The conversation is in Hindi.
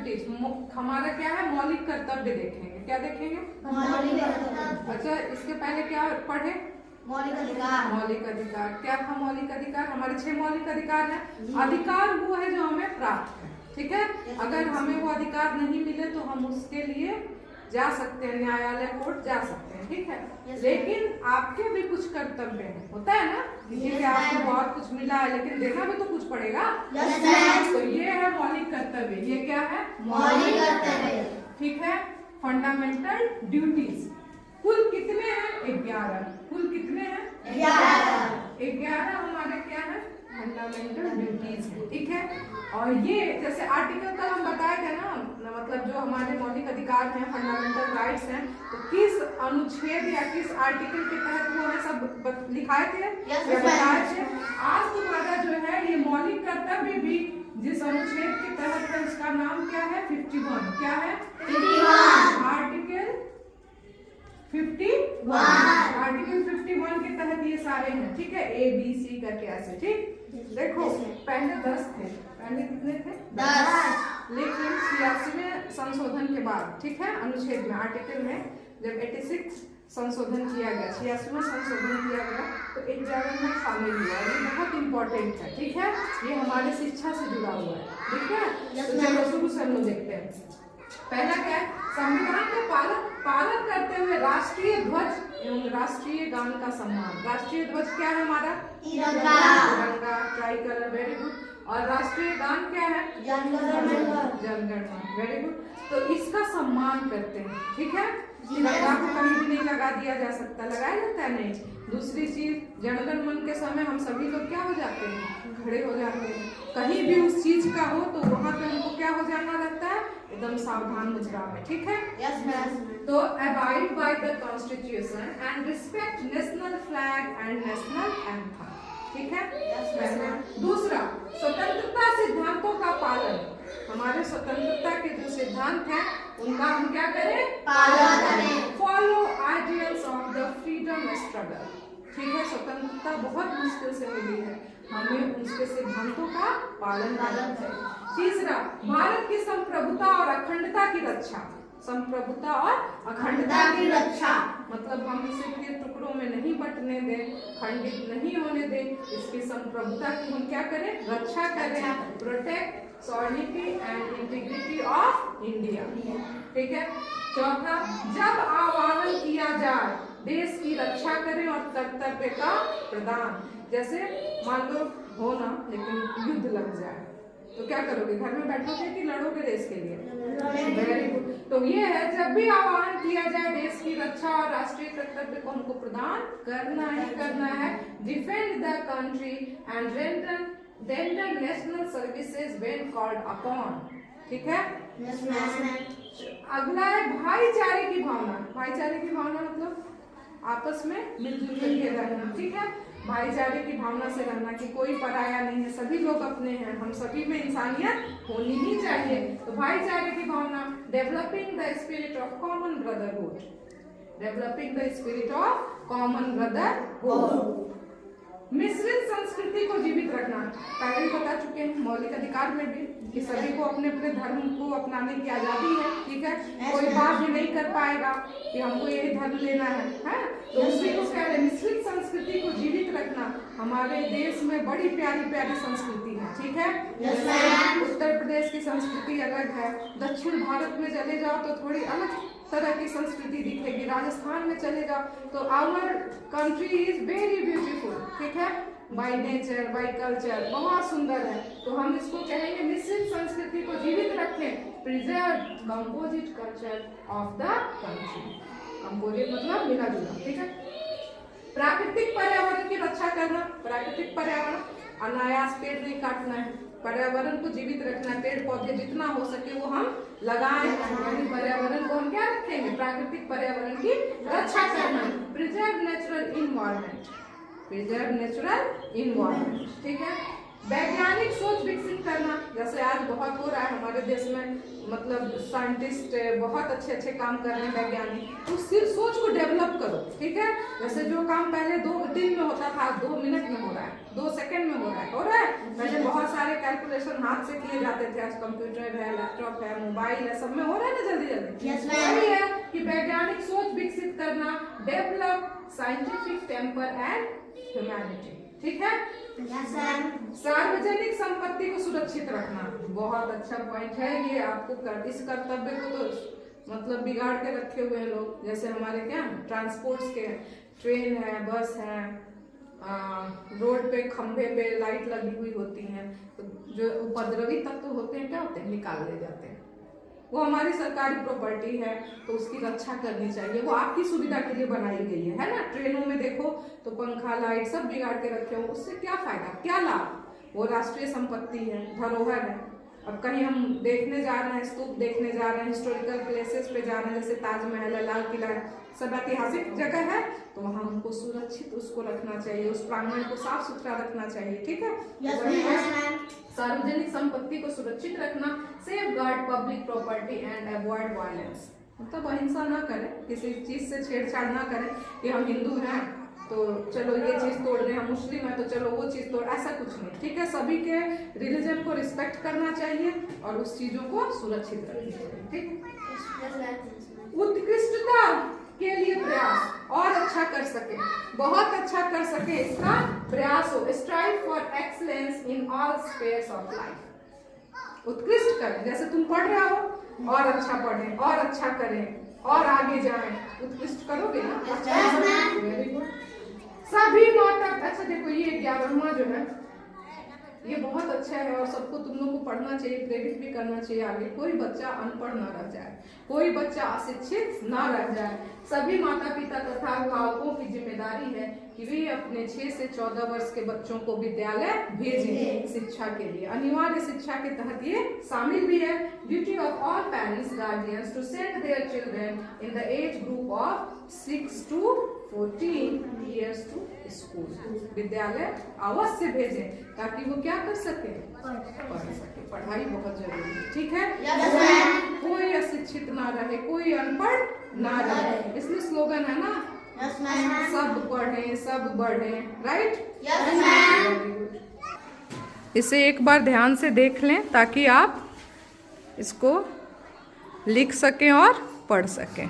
ड्यूटीज, हमारा क्या है मौलिक कर्तव्य देखेंगे। क्या देखेंगे? मौलिक कर्तव्य। अच्छा, इसके पहले क्या पढ़े? मौलिक अधिकार। मौलिक अधिकार क्या था? मौलिक अधिकार हमारे 6 मौलिक अधिकार हैं। अधिकार वो है जो हमें प्राप्त है, ठीक है। अगर हमें वो अधिकार नहीं मिले तो हम उसके लिए जा सकते हैं, न्यायालय कोर्ट जा सकते हैं, ठीक है। लेकिन आपके भी कुछ कर्तव्य हैं, होता है ना, कि आपको बहुत कुछ मिला है लेकिन देना भी तो कुछ पड़ेगा। तो ये है मौलिक कर्तव्य। ये क्या है? मौलिक कर्तव्य, ठीक है। फंडामेंटल ड्यूटीज कुल कितने हैं? 11। कुल कितने हैं? 11 हमारे क्या है? फंडामेंटल ड्यूटीज है, ठीक है। और ये जैसे आर्टिकल का हम बताए थे ना, मतलब जो हमारे मौलिक अधिकार हैं, फंडामेंटल राइट्स हैं, तो किस अनुच्छेद या किस आर्टिकल के तहत वो हमें सब लिखाए थे या बताए थे। आज तुम्हारा जो है ये मौलिक कर्तव्य भी जिस अनुच्छेद के तहत है उसका नाम क्या है? 51। क्या है? 51। आर्टिकल 51। आर्टिकल 51 के तहत ये सारे हैं, ठीक है। A B C करके ऐसे, ठीक। देखो पहले 10 थे, पहले कितने थे? 10। लेकिन 86वें संशोधन के बाद, ठीक है, अनुच्छेद में, आर्टिकल में जब 86 संशोधन किया गया, 86वां संशोधन किया गया, तो 11 में शामिल हुआ। ये बहुत इंपॉर्टेंट है, ठीक है। ये हमारे शिक्षा से जुड़ा हुआ है, ठीक है। तो चलो शुरू से हम लोग देखते हैं। पहला क्या है? संविधान के पालन करते हुए राष्ट्रीय ध्वज एवं राष्ट्रीय गान का सम्मान। राष्ट्रीय ध्वज क्या है हमारा? तिरंगा, ट्राई कलर, वेरी गुड। और राष्ट्रीय गान क्या है? जन गण मन, वेरी गुड। तो इसका सम्मान करते हैं, ठीक है। तिरंगा को कहीं भी नहीं लगा दिया जा सकता, लगाया जाता है नहीं। दूसरी चीज, जनगण मन के समय हम सभी लोग क्या हो जाते हैं? खड़े हो जाते हैं। कहीं भी उस चीज का हो तो वहां पे हमको क्या हो जाना रहता है? एकदम सावधान मुद्रा में, ठीक है। तो abide by the constitution and respect national flag and national anthem, ठीक है। दूसरा, स्वतंत्रता सिद्धांतों का पालन। हमारे स्वतंत्रता के जो सिद्धांत हैं उनका हम क्या करें? पालन करें। Follow ideals of the freedom struggle, ठीक है। स्वतंत्रता बहुत मुश्किल से मिली है, हमें उसके सिद्धांतों का पालन करें। तीसरा, भारत की संप्रभुता और अखंडता की रक्षा। संप्रभुता और अखंडता की रक्षा मतलब हम इसे के टुकड़ों में नहीं बंटने दें, खंडित नहीं होने दें, इसकी संप्रभुता की हम क्या करें? रक्षा करें। Protect sovereignty and integrity of India, ठीक है। चौथा, जब आह्वान किया जाए देश की रक्षा करें और कर्तव्य का प्रदान। जैसे मान लो हो ना, लेकिन युद्ध लग जाए तो क्या करोगे? घर में बैठोगे कि लड़ोगे देश के लिए? Very good. तो ये है, जब भी आह्वान किया जाए देश की रक्षा और राष्ट्रीय कर्तव्य को हमको प्रदान करना ही करना है। Defend the country and render national services when called upon, ठीक है। अगला है भाईचारे की भावना। भाईचारे की भावना मतलब आपस में मिलजुल करके रहना, ठीक है। भाईचारे की भावना से रहना कि कोई पराया नहीं है, सभी लोग अपने हैं, हम सभी में इंसानियत होनी ही चाहिए। तो भाईचारे की भावना, developing the spirit of common brotherhood, developing the spirit of common brotherhood. मिश्रित संस्कृति को जीवित रखना, पहले ही बता चुके हैं मौलिक अधिकार में भी कि सभी को अपने अपने धर्म को अपनाने की आजादी है, ठीक है। कोई बात भी नहीं कर पाएगा कि हमको यही धर्म लेना है। तो उसी को कह रहे मिश्रित संस्कृति को जीवित रखना। हमारे देश में बड़ी प्यारी प्यारी संस्कृति है, ठीक है। उत्तर प्रदेश की संस्कृति अलग है, दक्षिण भारत में चले जाओ तो थोड़ी अलग तरह की संस्कृति दिखेगी, राजस्थान में चले जाओ तो our country is very beautiful, ठीक है। बाय नेचर, बाय कल्चर बहुत सुंदर है। तो हम इसको कहेंगे मिश्रित संस्कृति को जीवित रखें, preserve composite culture of the country. Composite मतलब मिला जुला, ठीक है। प्राकृतिक पर्यावरण की रक्षा करना, प्राकृतिक पर्यावरण, अनायास पेड़ नहीं काटना है, पर्यावरण को जीवित रखना है। पेड़ पौधे जितना हो सके वो हम लगाएं, यानी पर्यावरण को हम क्या रखेंगे? प्राकृतिक पर्यावरण की रक्षा करना। Preserve natural environment, preserve natural environment, ठीक है। वैज्ञानिक सोच विकसित करना, जैसे आज बहुत हो रहा है हमारे देश में, मतलब साइंटिस्ट बहुत अच्छे अच्छे काम कर रहे हैं वैज्ञानिक, तो उस सोच को डेवलप करो, ठीक है। जैसे जो काम पहले 2 दिन में होता था 2 मिनट में हो रहा है, 2 सेकंड में हो रहा है। पहले बहुत सारे कैलकुलेशन हाथ से किए जाते थे, आज कंप्यूटर है, लैपटॉप है, मोबाइल है, सब में हो रहा है ना जल्दी जल्दी। Yes, वही है कि वैज्ञानिक सोच विकसित करना, develop scientific temper and humanity, ठीक है। Yes, sir. सार्वजनिक संपत्ति को सुरक्षित रखना, बहुत अच्छा पॉइंट है ये। आपको इस कर्तव्य को तो मतलब बिगाड़ के रखे हुए हैं लोग, जैसे हमारे क्या ट्रांसपोर्ट्स के, ट्रेन है, बस है, रोड पे खंभे पे लाइट लगी हुई होती हैं, तो जो उपद्रवी तत्व होते हैं क्या होते हैं, निकाल ले जाते हैं। वो हमारी सरकारी प्रॉपर्टी है, तो उसकी रक्षा करनी चाहिए, वो आपकी सुविधा के लिए बनाई गई है ना। ट्रेनों में देखो तो पंखा लाइट सब बिगाड़ के रखे हो, उससे क्या फायदा, क्या लाभ? वो राष्ट्रीय संपत्ति है, धरोहर है। अब कहीं हम देखने जा रहे हैं, स्तूप देखने जा रहे हैं, हिस्टोरिकल प्लेसेस पे जा रहे हैं, जैसे ताजमहल है, लाल किला है, सब ऐतिहासिक जगह है, तो वहाँ हमको सुरक्षित उसको रखना चाहिए, उस प्रांगण को साफ सुथरा रखना चाहिए, ठीक है। Yes, ma'am. सार्वजनिक संपत्ति को सुरक्षित रखना, safe guard public property and avoid violence, मतलब अहिंसा ना करें, किसी चीज से छेड़छाड़ ना करें कि हम हिंदू हैं तो चलो ये चीज तोड़ दें, हम मुस्लिम है तो चलो वो चीज तोड़, ऐसा कुछ नहीं, ठीक है। सभी के रिलीजन को रिस्पेक्ट करना चाहिए और उस चीजों को सुरक्षित रखना चाहिए, ठीक। उत्कृष्टता के लिए प्रयास, और अच्छा कर सके, बहुत अच्छा कर सके, इसका प्रयास हो। Strive for excellence in all spheres of life, उत्कृष्ट करें, जैसे तुम पढ़ रहे हो और अच्छा पढ़ें और अच्छा करें और आगे जाएं, उत्कृष्ट करोगे ना। Very good. सभी माता, अच्छा देखो ये 11वां जो है ये बहुत अच्छा है और सबको तुम लोग को पढ़ना चाहिए, प्रेरित भी करना चाहिए आगे। कोई बच्चा अनपढ़ ना रह जाए, कोई बच्चा अशिक्षित ना रह जाए। सभी माता पिता तथा अभिभावकों की जिम्मेदारी है कि वे अपने 6 से 14 वर्ष के बच्चों को विद्यालय भेजें शिक्षा के लिए। अनिवार्य शिक्षा के तहत ये शामिल भी है। Duty of all parents guardians to send their children in the age group of 6 to 14 years to school, विद्यालय अवश्य भेजें ताकि वो क्या कर सके, पढ़ सके। पढ़ाई बहुत जरूरी है, ठीक है। Yes, ma'am. कोई अशिक्षित ना रहे, कोई अनपढ़ ना रहे, इसलिए स्लोगन है ना, Yes, ma'am. सब पढ़ें सब बढ़ें, right. Yes, ma'am. Very good. इसे एक बार ध्यान से देख लें ताकि आप इसको लिख सकें और पढ़ सकें।